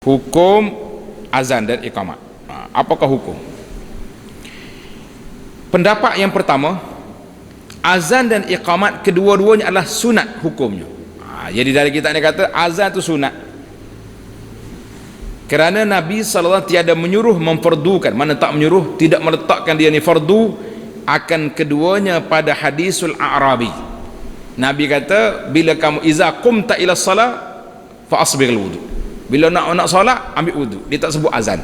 Hukum azan dan iqamat. Apakah hukum? Pendapat yang pertama, azan dan iqamat kedua-duanya adalah sunat hukumnya. Jadi dari kita ni kata azan itu sunat. Kerana Nabi SAW tiada menyuruh memfardukan, mana tak menyuruh, tidak meletakkan dia ni fardu akan keduanya pada hadisul A'rabi. Nabi kata, bila kamu iza qumta ila salat fa asbighil wudu. Bila nak solat, ambil wudu. Dia tak sebut azan.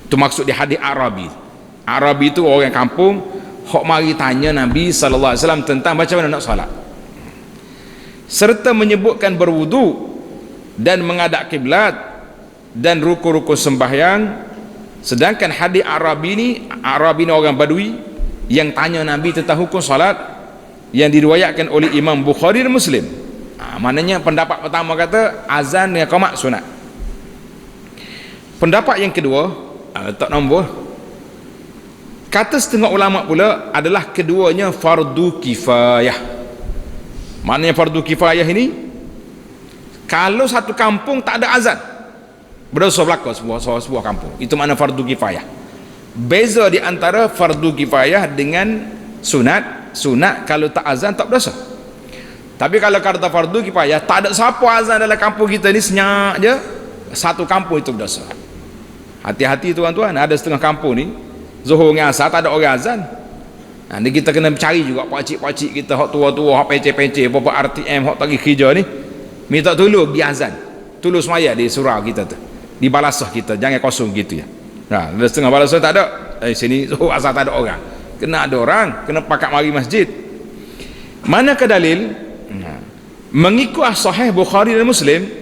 Itu maksud di hadis Arabi. Arabi itu orang kampung hok mari tanya Nabi sallallahu alaihi wasallam tentang macam mana nak solat. Serta menyebutkan berwudu dan menghadap kiblat dan rukun-rukun sembahyang. Sedangkan hadis Arabi ni orang Badui yang tanya Nabi tentang hukum solat yang diriwayatkan oleh Imam Bukhari dan Muslim. Maknanya pendapat pertama kata azan dan iqamat sunat. Pendapat yang kedua, tak nombor, kata setengah ulama pula adalah keduanya fardu kifayah. Maknanya fardu kifayah ini, kalau satu kampung tak ada azan, berdosa belaka sebuah kampung. Itu makna fardu kifayah. Beza di antara fardu kifayah dengan sunat. Sunat kalau tak azan tak berdosa. Tapi kalau kata fardu kifayah, tak ada siapa azan dalam kampung kita ni, senyap je, satu kampung itu berdosa. Hati-hati tuan-tuan, ada setengah kampung ni zuhur dengan asar tak ada orang azan. Ni kita kena cari juga pakcik-pakcik kita hak tua-tua, hak peceh-peceh, apa RTM hak tak pergi kerja ni, minta tolong pergi azan, tolong semaya di surau kita tu, di balasah kita, jangan kosong gitu ya. Ada setengah balasah tak ada, sini zuhur asar tak ada orang, kena ada orang, kena pakat mari masjid. Manakah dalil? Mengikut sahih Bukhari dan Muslim,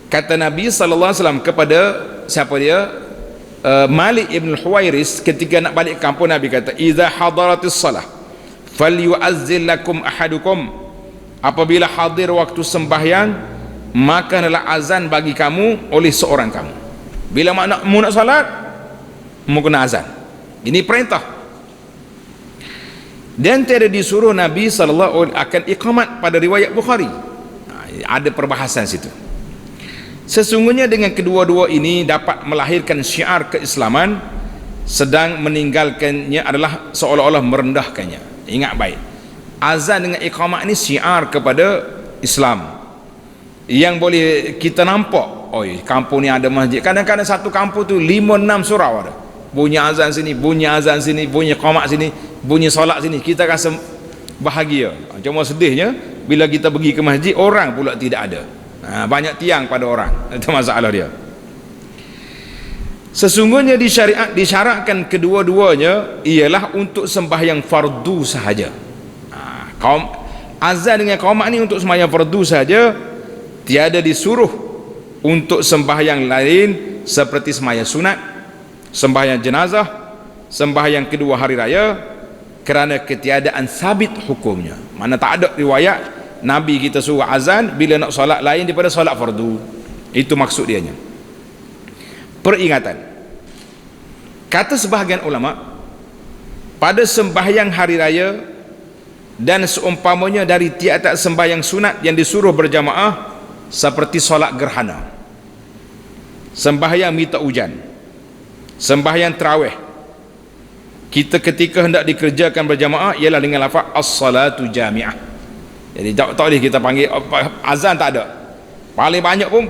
kata Nabi sallallahu alaihi wasallam kepada siapa dia, Malik ibn Huwairis, ketika nak balik kampung, Nabi kata, "Idza hadaratis salah falyu'azzil lakum ahadukum." Apabila hadir waktu sembahyang, maka adalah azan bagi kamu oleh seorang kamu. Bila mu nak salat, mu kena azan. Ini perintah. Dan tiada disuruh Nabi sallallahu akan iqamat pada riwayat Bukhari. Ada perbahasan situ. Sesungguhnya dengan kedua-dua ini dapat melahirkan syiar keislaman, sedang meninggalkannya adalah seolah-olah merendahkannya. Ingat baik, azan dengan iqamah ini syiar kepada Islam yang boleh kita nampak. Kampung ni ada masjid, kadang-kadang satu kampung tu 5-6 surau ada, bunyi azan sini, bunyi azan sini, bunyi iqamah sini, bunyi solat sini, kita rasa bahagia. Cuma sedihnya bila kita pergi ke masjid, orang pula tidak ada. Banyak tiang pada orang, itu masalah dia. Sesungguhnya disyaratkan kedua-duanya ialah untuk sembahyang fardu sahaja. Kaum azan dengan qaumat ni untuk sembahyang fardu sahaja, tiada disuruh untuk sembahyang lain seperti sembahyang sunat, sembahyang jenazah, sembahyang kedua hari raya, kerana ketiadaan sabit hukumnya. Mana tak ada riwayat Nabi kita suruh azan bila nak solat lain daripada solat fardu. Itu maksud dianya. Peringatan, kata sebahagian ulama, pada sembahyang hari raya dan seumpamanya dari tiap-tiap sembahyang sunat yang disuruh berjamaah, seperti solat gerhana, sembahyang minta hujan, sembahyang tarawih, kita ketika hendak dikerjakan berjamaah ialah dengan lafaz as-salatu jami'ah. Jadi tak boleh kita panggil azan, tak ada. Paling banyak pun,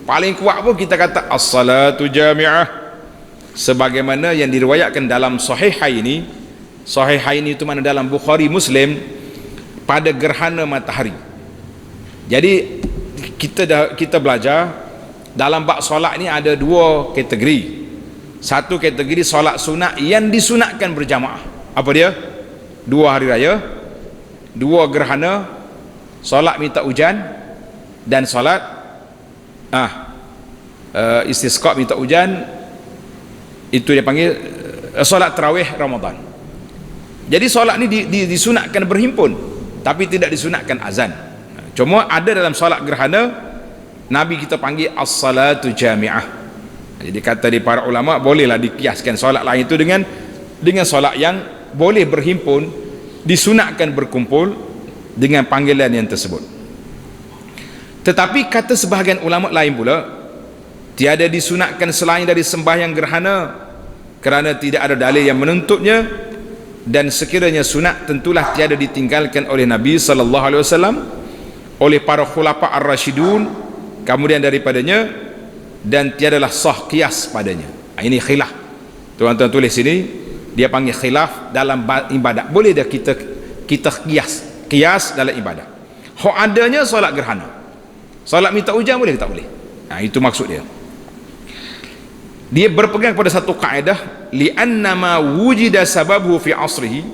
paling kuat pun kita kata as-salatu jami'ah, sebagaimana yang diriwayatkan dalam Sahihaini. Sahihaini itu mana dalam Bukhari Muslim, pada gerhana matahari. Jadi kita belajar dalam bab solat ni ada dua kategori. Satu kategori solat sunat yang disunatkan berjamaah. Apa dia? 2 hari raya, 2 gerhana, solat minta hujan, dan solat istisqa minta hujan. Itu dia panggil solat tarawih Ramadan. Jadi solat ni disunatkan berhimpun, tapi tidak disunatkan azan. Cuma ada dalam solat gerhana, Nabi kita panggil as-salatu jami'ah. Jadi kata di para ulama, bolehlah dikiaskan solat lain itu dengan solat yang boleh berhimpun, disunatkan berkumpul dengan panggilan yang tersebut. Tetapi kata sebahagian ulama lain pula, tiada disunatkan selain dari sembahyang gerhana kerana tidak ada dalil yang menuntutnya, dan sekiranya sunat tentulah tiada ditinggalkan oleh Nabi sallallahu alaihi wasallam, oleh para khulafa ar-rasyidun kemudian daripadanya, dan tiadalah sah qiyas padanya. Ini khilaf tuan-tuan tulis sini, dia panggil khilaf dalam ibadat. Boleh dah kita qiyas dalam ibadat. Hak adanya solat gerhana, solat minta hujan boleh ke tak boleh? Itu maksud dia. Dia berpegang pada satu kaedah, li'anna ma wujida sababuhu fi asrihi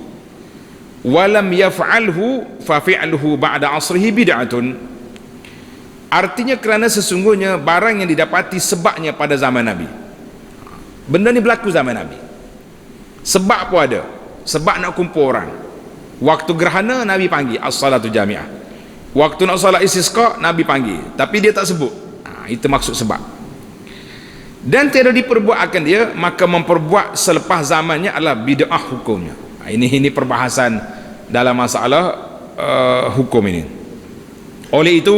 wa lam yaf'alhu fa fi'luhu ba'da asrihi bid'atun. Artinya kerana sesungguhnya barang yang didapati sebabnya pada zaman Nabi, benda ni berlaku zaman Nabi, sebab pun ada, sebab nak kumpul orang. Waktu gerhana Nabi panggil as-salatu jami'ah, waktu nak salat istisqa Nabi panggil, tapi dia tak sebut. Itu maksud sebab. Dan tiada diperbuatkan dia, maka memperbuat selepas zamannya adalah bid'ah hukumnya. Ini perbahasan dalam masalah hukum ini. Oleh itu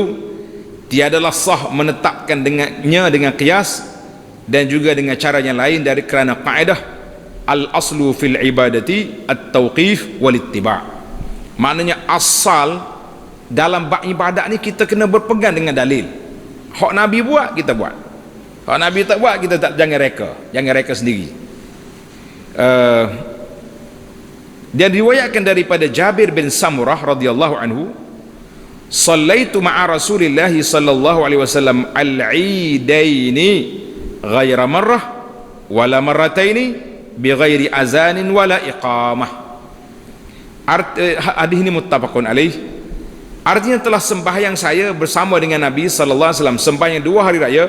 tiadalah sah menetapkan dengannya dengan qiyas dan juga dengan cara yang lain dari kerana kaedah al-aslu fil ibadati at-tauqif wal ittiba'. Maknanya asal dalam bab ibadat ni kita kena berpegang dengan dalil. Hak Nabi buat kita buat, hak Nabi tak buat kita tak, jangan reka sendiri. Dan riwayatkan daripada Jabir bin Samurah radhiyallahu anhu, sallaitu ma'a Rasulillah sallallahu alaihi wasallam al-eidaini ghaira marrah wala marrataini bi ghairi azanin wala iqamah. Hadis ini muttafaqun alaih. Artinya telah sembahyang saya bersama dengan Nabi sallallahu alaihi wasallam sembahyang 2 hari raya,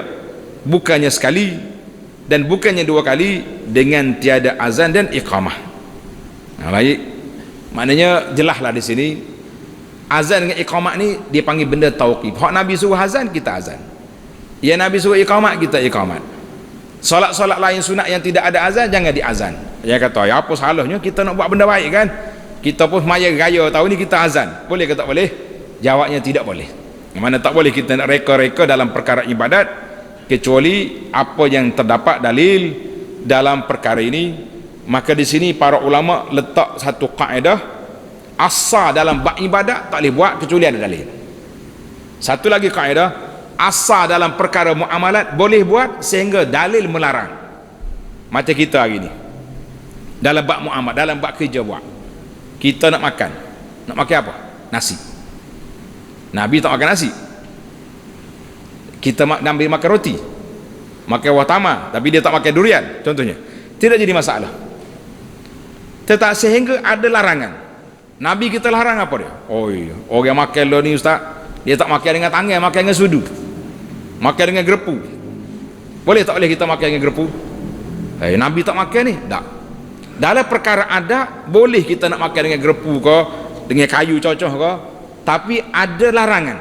bukannya sekali dan bukannya 2 kali, dengan tiada azan dan iqamah. Baik, maknanya jelaslah di sini azan dengan iqamah ni dia panggil benda tauqif. Hak Nabi suruh azan kita azan, ya Nabi suruh iqamat kita iqamat. Solat-solat lain sunat yang tidak ada azan jangan diazan. Dia kata ya apa salahnya kita nak buat benda baik kan, kita pun maya gaya tahun ni kita azan, boleh ke tak boleh? Jawabnya tidak boleh. Yang mana tak boleh kita nak reka-reka dalam perkara ibadat kecuali apa yang terdapat dalil dalam perkara ini. Maka di sini para ulama letak satu kaedah, asal dalam bab ibadat tak boleh buat kecuali ada dalil. Satu lagi kaedah, asal dalam perkara muamalat boleh buat sehingga dalil melarang. Macam kita hari ni dalam bab muamalat, dalam bab kerja buat, kita nak makan apa? Nasi. Nabi tak makan nasi, kita ambil makan roti, makan buah tamar, tapi dia tak makan durian contohnya, tidak jadi masalah. Tetapi sehingga ada larangan, Nabi kita larang apa dia? Oh iya, orang makan lo ni ustaz, dia tak makan dengan tangan, makan dengan sudu, makan dengan gerepu. Boleh tak boleh kita makan dengan gerepu? Nabi tak makan ni, tak. Dalam perkara ada boleh kita nak makan dengan gerepu ke, dengan kayu cocoh ke, tapi ada larangan.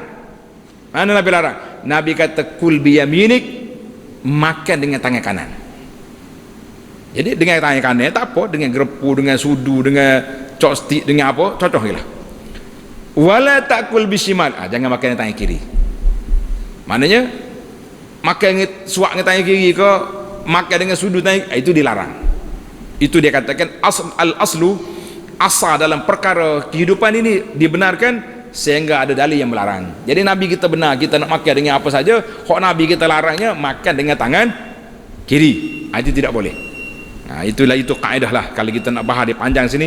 Mana Nabi larang? Nabi kata kul biyaminik, makan dengan tangan kanan. Jadi dengan tangan kanan tak apa, dengan gerepu, dengan sudu, dengan chopstick, dengan apa, cocok je lah. Wala takul bishimal, jangan makan dengan tangan kiri. Maknanya makan dengan suak dengan tangan kiri ke, makan dengan sudu tangan, itu dilarang. Itu dia katakan al-aslu, asal dalam perkara kehidupan ini dibenarkan sehingga ada dalil yang melarang. Jadi Nabi kita benar, kita nak makan dengan apa saja, hak Nabi kita larangnya makan dengan tangan kiri, itu tidak boleh. Itulah itu kaedah lah. Kalau kita nak bahas dia panjang sini,